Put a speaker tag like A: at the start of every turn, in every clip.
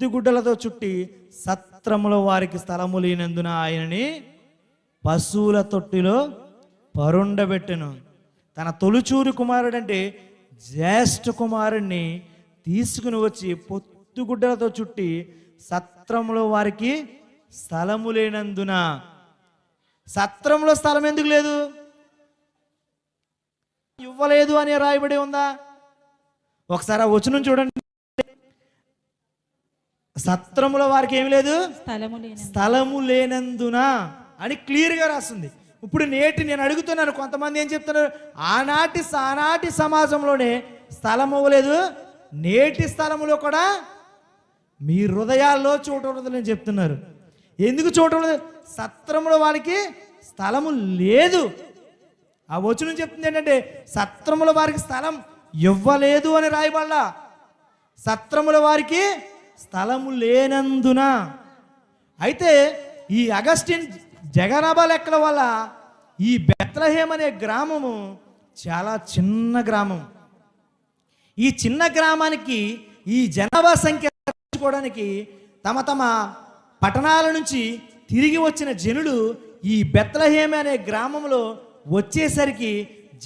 A: పొత్తిగుడ్డలతో చుట్టి సత్రములో వారికి స్థలము లేనందున ఆయనని పశువుల తొట్టిలో పరుండబెట్టెను. తన తొలిచూరు కుమారుడంటే జ్యేష్ఠ కుమారుణ్ణి తీసుకుని వచ్చి పొత్తిగుడ్డలతో చుట్టి సత్రములో వారికి స్థలము లేనందున. సత్రంలో స్థలం ఎందుకు లేదు? ఇవ్వలేదు అని రాయబడి ఉందా? ఒకసారి ఆ వచనం చూడండి. సత్రములో వారికి ఏమి లేదు, స్థలము లేనందున అని క్లియర్గా రాస్తుంది. ఇప్పుడు నేటి నేను అడుగుతున్నాను, కొంతమంది ఏం చెప్తున్నారు, ఆనాటి సమాజంలోనే స్థలం ఇవ్వలేదు, నేటి స్థలములో కూడా మీ హృదయాల్లో చోటు ఉండదని చెప్తున్నారు. ఎందుకు చోటు ఉండదు? సత్రములో వారికి స్థలము లేదు. ఆ వచనం చెప్తుంది ఏంటంటే సత్రముల వారికి స్థలం ఇవ్వలేదు అని రాయబడలా, సత్రముల వారికి స్థలము లేనందున. అయితే ఈ అగస్టిన్ జగనాభా లెక్కల వల్ల ఈ బెత్లెహేమ్ అనే గ్రామము చాలా చిన్న గ్రామం. ఈ చిన్న గ్రామానికి ఈ జనాభా సంఖ్య తెచ్చుకోవడానికి తమ పట్టణాల నుంచి తిరిగి వచ్చిన జనులు ఈ బెత్లెహేమ్ అనే గ్రామంలో వచ్చేసరికి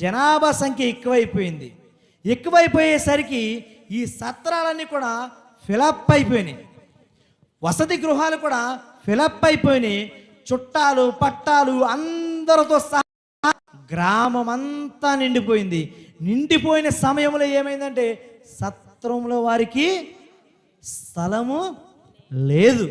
A: జనాభా సంఖ్య ఎక్కువైపోయింది. ఎక్కువైపోయేసరికి ఈ సత్రాలన్నీ కూడా ఫిలప్ అయిపోయినాయి, వసతి గృహాలు కూడా ఫిలప్ అయిపోయినాయి. చుట్టాలు పట్టాలు అందరితో సహా గ్రామం అంతా నిండిపోయింది. నిండిపోయిన సమయంలో ఏమైందంటే సత్రంలో వారికి స్థలము లేదు.